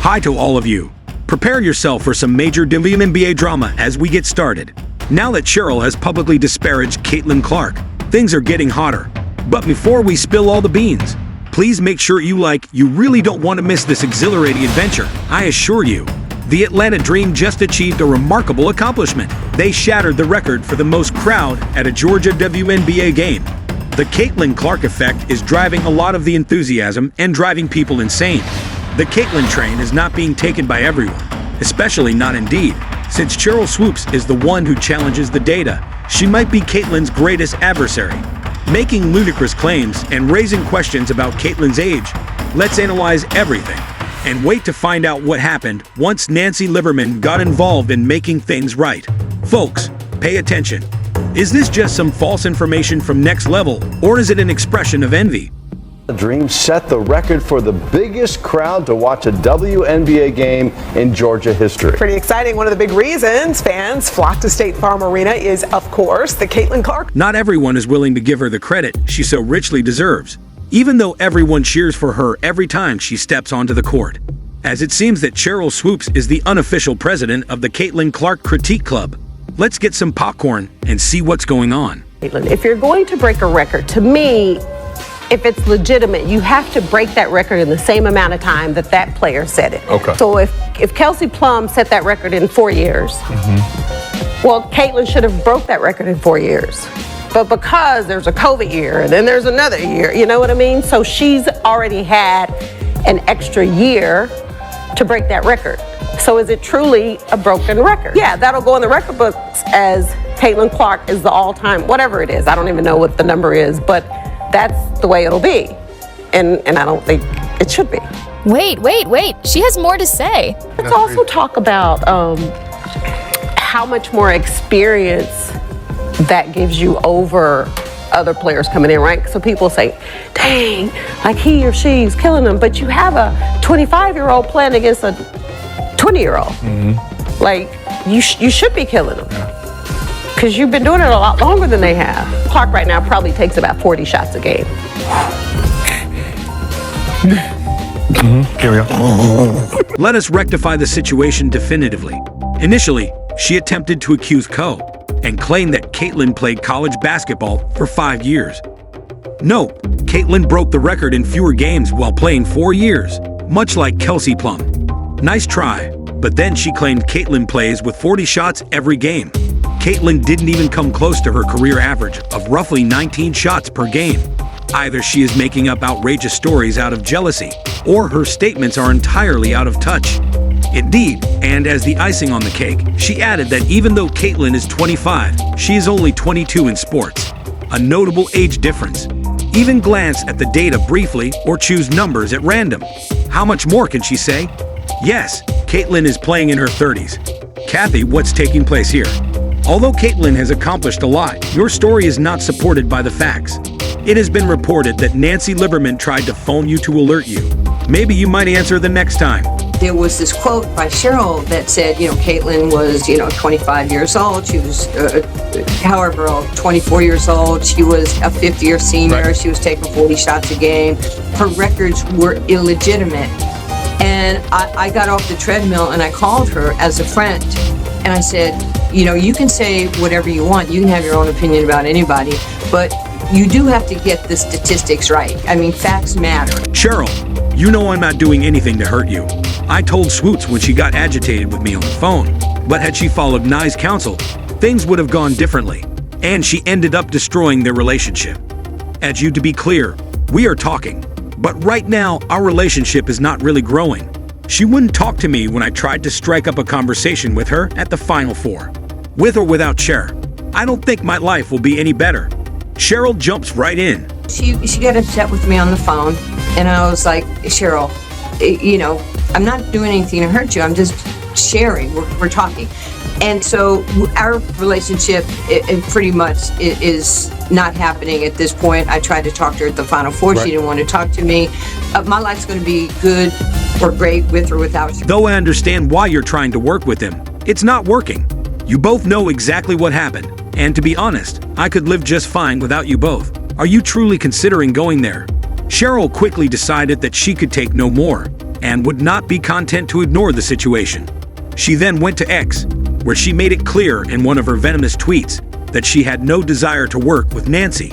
Hi to all of you. Prepare yourself for some major WNBA drama as we get started. Now that Sheryl has publicly disparaged Caitlin Clark, things are getting hotter. But before we spill all the beans, please make sure you really don't want to miss this exhilarating adventure. I assure you, the Atlanta Dream just achieved a remarkable accomplishment. They shattered the record for the most crowd at a Georgia WNBA game. The Caitlin Clark effect is driving a lot of the enthusiasm and driving people insane. The Caitlin train is not being taken by everyone, especially not Indeed. Since Sheryl Swoops is the one who challenges the data, she might be Caitlin's greatest adversary. Making ludicrous claims and raising questions about Caitlin's age, let's analyze everything and wait to find out what happened once Nancy Lieberman got involved in making things right. Folks, pay attention. Is this just some false information from Next Level, or is it an expression of envy? The Dream set the record for the biggest crowd to watch a WNBA game in Georgia history. Pretty exciting. One of the big reasons fans flock to State Farm Arena is, of course, the Caitlin Clark. Not everyone is willing to give her the credit she so richly deserves, even though everyone cheers for her every time she steps onto the court. As it seems that Sheryl Swoops is the unofficial president of the Caitlin Clark Critique Club. Let's get some popcorn and see what's going on. If you're going to break a record, to me, if it's legitimate, you have to break that record in the same amount of time that that player set it. Okay. So if Kelsey Plum set that record in 4 years, well, Caitlin should have broke that record in 4 years. But because there's a COVID year and then there's another year, you know what I mean? So she's already had an extra year to break that record. So is it truly a broken record? Yeah, that'll go in the record books as Caitlin Clark is the all-time, whatever it is. I don't even know what the number is, but that's the way it'll be. And I don't think it should be. Wait. She has more to say. Let's also talk about how much more experience that gives you over other players coming in, right? So people say, dang, like he or she's killing them. But you have a 25-year-old playing against a 20-year-old. Like, you should be killing them. Because you've been doing it a lot longer than they have. Clark right now probably takes about 40 shots a game. Here we go. Let us rectify the situation definitively. Initially, she attempted to accuse Coe and claimed that Caitlin played college basketball for 5 years. No, Caitlin broke the record in fewer games while playing 4 years, much like Kelsey Plum. Nice try, but then she claimed Caitlin plays with 40 shots every game. Caitlin didn't even come close to her career average of roughly 19 shots per game. Either she is making up outrageous stories out of jealousy, or her statements are entirely out of touch. Indeed, and as the icing on the cake, she added that even though Caitlin is 25, she is only 22 in sports. A notable age difference. Even glance at the data briefly or choose numbers at random. How much more can she say? Yes, Caitlin is playing in her 30s. Kathy, what's taking place here? Although Caitlin has accomplished a lot, your story is not supported by the facts. It has been reported that Nancy Lieberman tried to phone you to alert you. Maybe you might answer the next time. There was this quote by Sheryl that said, Caitlin was, 25 years old. She was, however old, 24 years old. She was a fifth-year senior. Right. She was taking 40 shots a game. Her records were illegitimate. And I got off the treadmill and I called her as a friend. And I said, you can say whatever you want. You can have your own opinion about anybody. But you do have to get the statistics right. I mean, facts matter. Sheryl, you know I'm not doing anything to hurt you. I told Swoops when she got agitated with me on the phone. But had she followed Nye's counsel, things would have gone differently. And she ended up destroying their relationship. As you to be clear, we are talking. But right now, our relationship is not really growing. She wouldn't talk to me when I tried to strike up a conversation with her at the Final Four. With or without Cher, I don't think my life will be any better. Sheryl jumps right in. She got upset with me on the phone, and I was like, Sheryl, I'm not doing anything to hurt you. I'm just sharing. We're talking. And so our relationship it pretty much is not happening at this point. I tried to talk to her at the Final Four. Right. She didn't want to talk to me. My life's going to be good or great with or without you. Though I understand why you're trying to work with him, it's not working. You both know exactly what happened. And to be honest, I could live just fine without you both. Are you truly considering going there? Sheryl quickly decided that she could take no more. and would not be content to ignore the situation. She then went to X, where she made it clear in one of her venomous tweets that she had no desire to work with Nancy.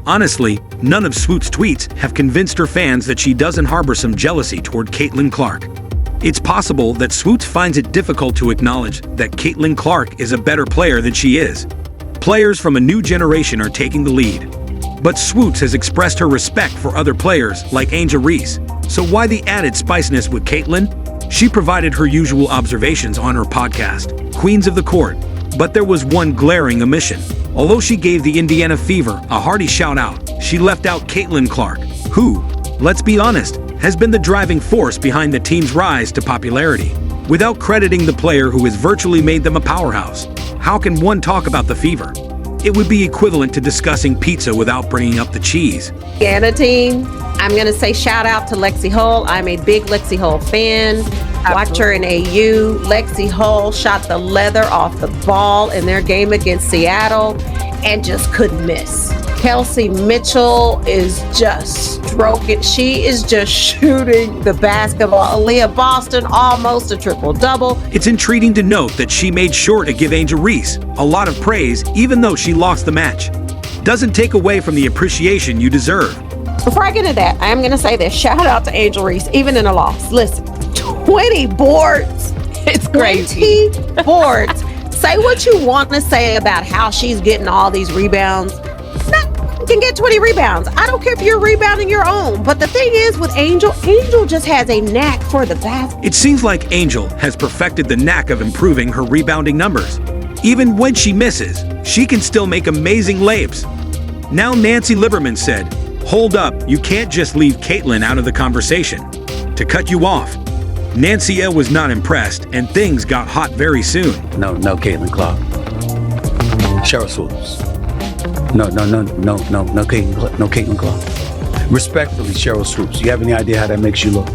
Honestly, none of Swoops' tweets have convinced her fans that she doesn't harbor some jealousy toward Caitlin Clark. It's possible that Swoops finds it difficult to acknowledge that Caitlin Clark is a better player than she is. Players from a new generation are taking the lead. But Swoops has expressed her respect for other players like Angel Reese. So why the added spiciness with Caitlin? She provided her usual observations on her podcast, Queens of the Court. But there was one glaring omission. Although she gave the Indiana Fever a hearty shout-out, she left out Caitlin Clark, who, let's be honest, has been the driving force behind the team's rise to popularity. Without crediting the player who has virtually made them a powerhouse, how can one talk about the Fever? It would be equivalent to discussing pizza without bringing up the cheese. Indiana team, I'm going to say shout out to Lexi Hull. I'm a big Lexi Hull fan. Watch her in AU. Lexi Hull shot the leather off the ball in their game against Seattle and just couldn't miss. Kelsey Mitchell is just stroking. She is just shooting the basketball. Aaliyah Boston, almost a triple-double. It's intriguing to note that she made sure to give Angel Reese a lot of praise even though she lost the match. Doesn't take away from the appreciation you deserve. Before I get into that, I am going to say this. Shout out to Angel Reese, even in a loss. Listen, 20 boards. It's crazy. 20 boards. Say what you want to say about how she's getting all these rebounds. Can get 20 rebounds. I don't care if you're rebounding your own. But the thing is with Angel just has a knack for the basket. It seems like Angel has perfected the knack of improving her rebounding numbers. Even when she misses, she can still make amazing layups. Now Nancy Lieberman said, "Hold up, you can't just leave Caitlin out of the conversation." To cut you off, Nancy was not impressed and things got hot very soon. No, Caitlin Clark. Sheryl Swoops. No, Caitlin Clark. Respectfully, Sheryl Swoops, you have any idea how that makes you look?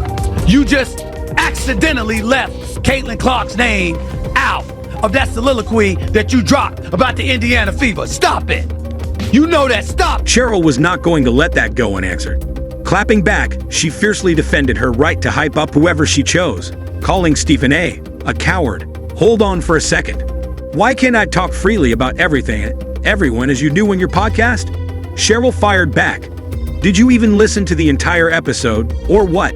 You just accidentally left Caitlin Clark's name out of that soliloquy that you dropped about the Indiana Fever. Stop it. You know that. Stop. Sheryl was not going to let that go unanswered. Clapping back, she fiercely defended her right to hype up whoever she chose, calling Stephen A. coward. Hold on for a second. Why can't I talk freely about everyone as you do on your podcast? Sheryl fired back. Did you even listen to the entire episode, or what?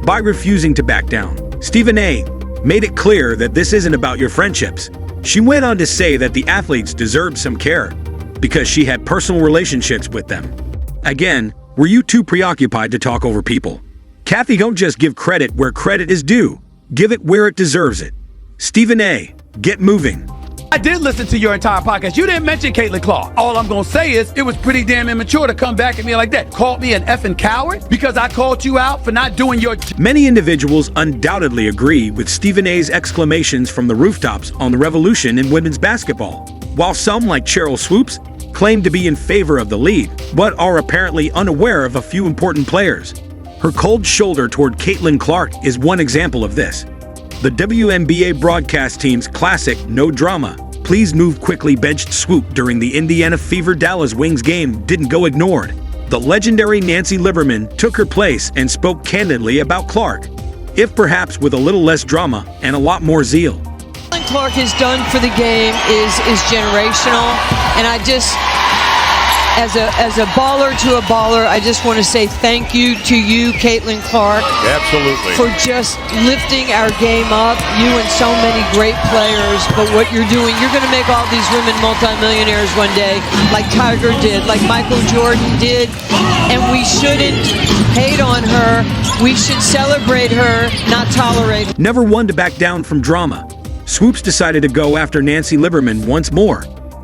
By refusing to back down, Stephen A. made it clear that this isn't about your friendships. She went on to say that the athletes deserved some care because she had personal relationships with them. Again, were you too preoccupied to talk over people? Kathy, don't just give credit where credit is due. Give it where it deserves it. Stephen A., get moving. I did listen to your entire podcast. You didn't mention Caitlin Clark. All I'm going to say is it was pretty damn immature to come back at me like that. Called me an effing coward because I called you out for not doing your... Many individuals undoubtedly agree with Stephen A.'s exclamations from the rooftops on the revolution in women's basketball, while some, like Sheryl Swoops, claim to be in favor of the league, but are apparently unaware of a few important players. Her cold shoulder toward Caitlin Clark is one example of this. The WNBA broadcast team's classic "no drama, please move quickly" benched Swoop during the Indiana Fever Dallas Wings game didn't go ignored. The legendary Nancy Lieberman took her place and spoke candidly about Clark, if perhaps with a little less drama and a lot more zeal. What Clark has done for the game is generational, and I just, as a baller to a baller, I just want to say thank you to you, Caitlin Clark. Absolutely. For just lifting our game up, you and so many great players. But what you're doing, you're going to make all these women multimillionaires one day, like Tiger did, like Michael Jordan did, and we shouldn't hate on her. We should celebrate her, not tolerate her. Never one to back down from drama, Swoops decided to go after Nancy Lieberman once more.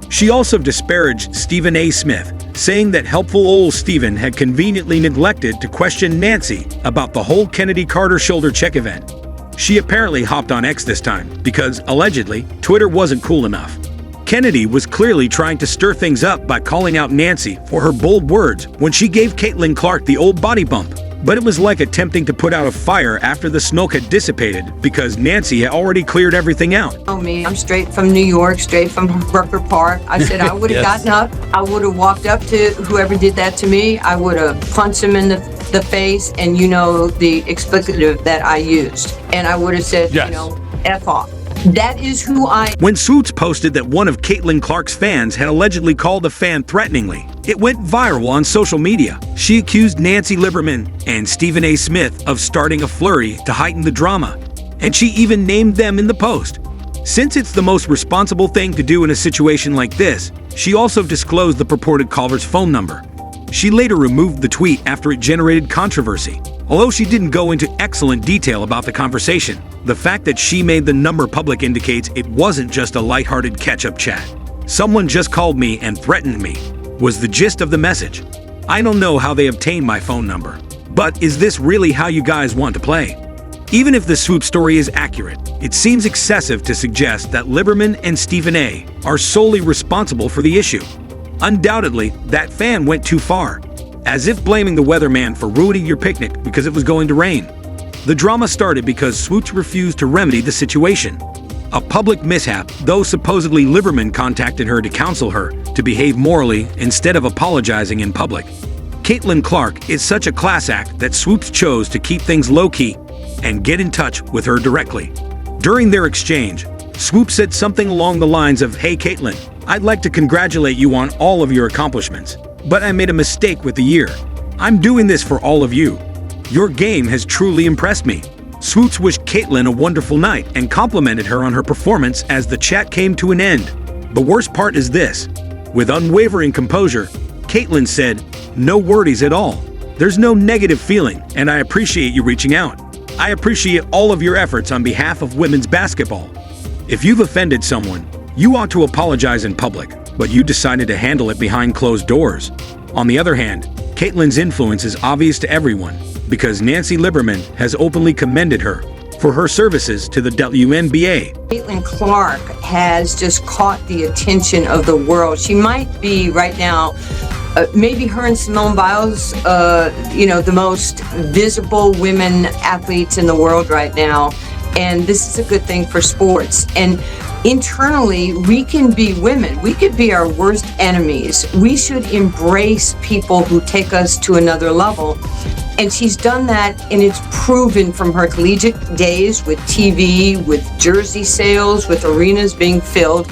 She also disparaged Stephen A. Smith, saying that helpful old Stephen had conveniently neglected to question Nancy about the whole Kennedy Carter shoulder check event. She apparently hopped on X this time because, allegedly, Twitter wasn't cool enough. Kennedy was clearly trying to stir things up by calling out Nancy for her bold words when she gave Caitlin Clark the old body bump. But it was like attempting to put out a fire after the smoke had dissipated because Nancy had already cleared everything out. Oh, me, I'm straight from New York, straight from Rucker Park. I said I would have Yes. gotten up. I would have walked up to whoever did that to me. I would have punched him in the the face, and you know the expletive that I used. And I would have said, Yes. you know, F off. That is who I. When Swoops posted that one of Caitlin Clark's fans had allegedly called a fan threateningly, it went viral on social media. She accused Nancy Lieberman and Stephen A. Smith of starting a flurry to heighten the drama, and she even named them in the post. Since it's the most responsible thing to do in a situation like this, she also disclosed the purported caller's phone number. She later removed the tweet after it generated controversy. Although she didn't go into excellent detail about the conversation, the fact that she made the number public indicates it wasn't just a lighthearted catch-up chat. "Someone just called me and threatened me," was the gist of the message. "I don't know how they obtained my phone number, but is this really how you guys want to play?" Even if the Swoops story is accurate, it seems excessive to suggest that Lieberman and Stephen A. are solely responsible for the issue. Undoubtedly, that fan went too far, as if blaming the weatherman for ruining your picnic because it was going to rain. The drama started because Swoops refused to remedy the situation. A public mishap, though supposedly Lieberman contacted her to counsel her to behave morally instead of apologizing in public. Caitlin Clark is such a class act that Swoops chose to keep things low-key and get in touch with her directly. During their exchange, Swoops said something along the lines of, "Hey Caitlin, I'd like to congratulate you on all of your accomplishments, but I made a mistake with the year. I'm doing this for all of you. Your game has truly impressed me." Swoops wished Caitlin a wonderful night and complimented her on her performance as the chat came to an end. The worst part is this. With unwavering composure, Caitlin said, "No worries at all. There's no negative feeling, and I appreciate you reaching out. I appreciate all of your efforts on behalf of women's basketball. If you've offended someone, you ought to apologize in public, but you decided to handle it behind closed doors." On the other hand, Caitlin's influence is obvious to everyone because Nancy Lieberman has openly commended her for her services to the WNBA. Caitlin Clark has just caught the attention of the world. She might be right now, maybe her and Simone Biles, the most visible women athletes in the world right now. And this is a good thing for sports. And internally, we can be women. We could be our worst enemies. We should embrace people who take us to another level. And she's done that, and it's proven from her collegiate days with TV, with jersey sales, with arenas being filled.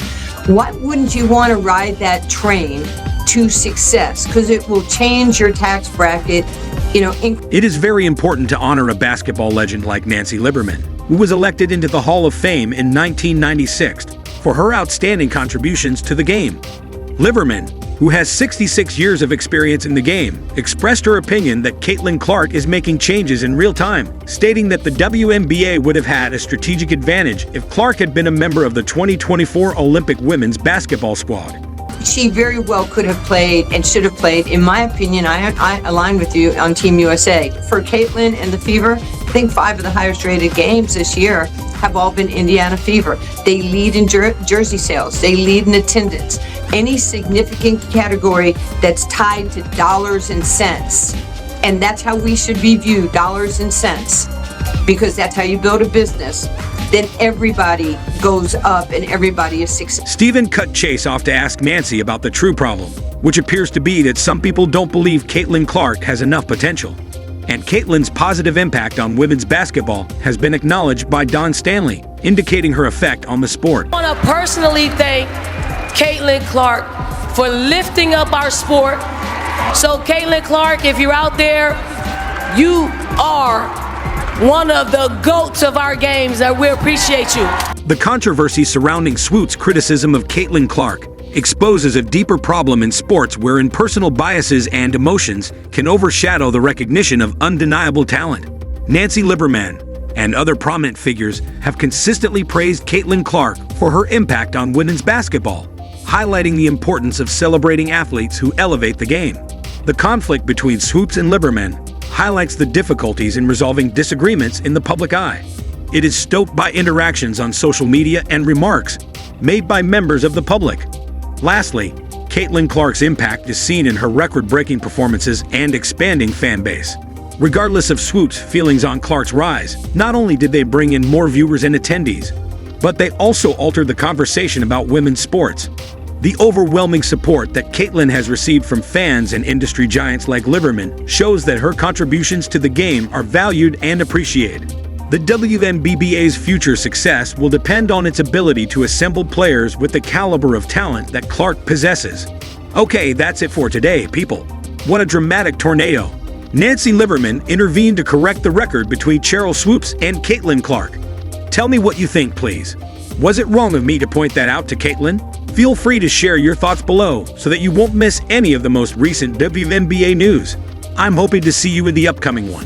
Why wouldn't you want to ride that train to success? Because it will change your tax bracket. It is very important to honor a basketball legend like Nancy Lieberman, who was elected into the Hall of Fame in 1996 for her outstanding contributions to the game. Lieberman, who has 66 years of experience in the game, expressed her opinion that Caitlin Clark is making changes in real time, stating that the WNBA would have had a strategic advantage if Clark had been a member of the 2024 Olympic women's basketball squad. She very well could have played and should have played. In my opinion, I align with you on Team USA. For Caitlin and the Fever, I think 5 of the highest rated games this year have all been Indiana Fever. They lead in jersey sales. They lead in attendance. Any significant category that's tied to dollars and cents. And that's how we should be viewed, dollars and cents. Because that's how you build a business. Then everybody goes up and everybody is successful. Stephen cut Chase off to ask Nancy about the true problem, which appears to be that some people don't believe Caitlin Clark has enough potential. And Caitlin's positive impact on women's basketball has been acknowledged by Don Stanley, indicating her effect on the sport. I want to personally thank Caitlin Clark for lifting up our sport. So Caitlin Clark, if you're out there, you are one of the GOATs of our games, and we appreciate you. The controversy surrounding Swoops' criticism of Caitlin Clark exposes a deeper problem in sports wherein personal biases and emotions can overshadow the recognition of undeniable talent. Nancy Lieberman and other prominent figures have consistently praised Caitlin Clark for her impact on women's basketball, highlighting the importance of celebrating athletes who elevate the game. The conflict between Swoops and Lieberman highlights the difficulties in resolving disagreements in the public eye. It is stoked by interactions on social media and remarks made by members of the public. Lastly, Caitlin Clark's impact is seen in her record-breaking performances and expanding fan base. Regardless of Swoops' feelings on Clark's rise, not only did they bring in more viewers and attendees, but they also altered the conversation about women's sports. The overwhelming support that Caitlin has received from fans and industry giants like Lieberman shows that her contributions to the game are valued and appreciated. The WNBA's future success will depend on its ability to assemble players with the caliber of talent that Clark possesses. Okay, that's it for today, people. What a dramatic tornado. Nancy Lieberman intervened to correct the record between Sheryl Swoops and Caitlin Clark. Tell me what you think, please. Was it wrong of me to point that out to Caitlin? Feel free to share your thoughts below so that you won't miss any of the most recent WNBA news. I'm hoping to see you in the upcoming one.